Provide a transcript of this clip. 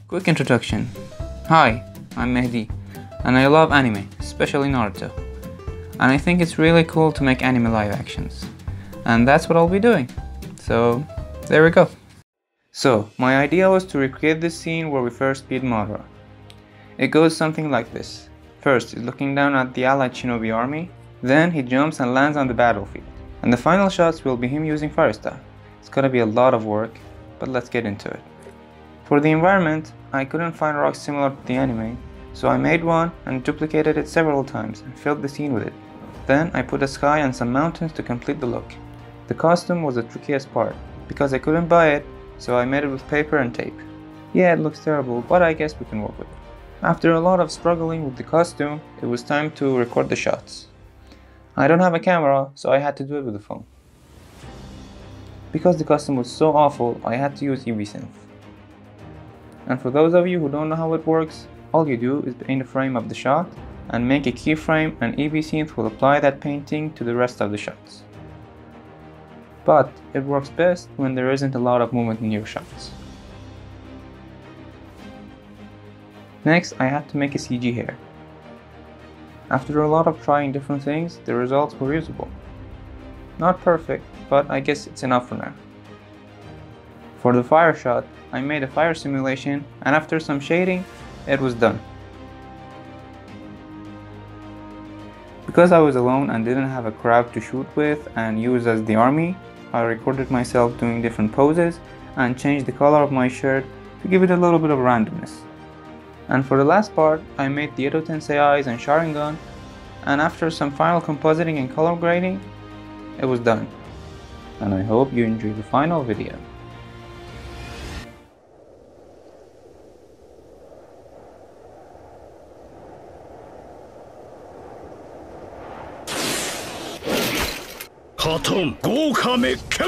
Quick introduction. Hi, I'm Mehdi, and I love anime, especially Naruto. And I think it's really cool to make anime live actions. And that's what I'll be doing. So, there we go. So, my idea was to recreate this scene where we first meet Madara. It goes something like this. First, he's looking down at the allied shinobi army, then he jumps and lands on the battlefield. And the final shots will be him using Fire Style. It's gonna be a lot of work, but let's get into it. For the environment, I couldn't find rocks similar to the anime, so I made one and duplicated it several times and filled the scene with it. Then I put a sky and some mountains to complete the look. The costume was the trickiest part, because I couldn't buy it, so I made it with paper and tape. Yeah, it looks terrible, but I guess we can work with it. After a lot of struggling with the costume, it was time to record the shots. I don't have a camera, so I had to do it with the phone. Because the costume was so awful, I had to use EV-Synth. And for those of you who don't know how it works, all you do is paint a frame of the shot and make a keyframe, and EV-Synth will apply that painting to the rest of the shots. But it works best when there isn't a lot of movement in your shots. Next, I had to make a CG hair. After a lot of trying different things, the results were usable. Not perfect, but I guess it's enough for now. For the fire shot, I made a fire simulation, and after some shading, it was done. Because I was alone and didn't have a crowd to shoot with and use as the army, I recorded myself doing different poses and changed the color of my shirt to give it a little bit of randomness. And for the last part, I made the Edo Tensei eyes and Sharingan, and after some final compositing and color grading, it was done. And I hope you enjoy the final video. Katon, 豪華滅却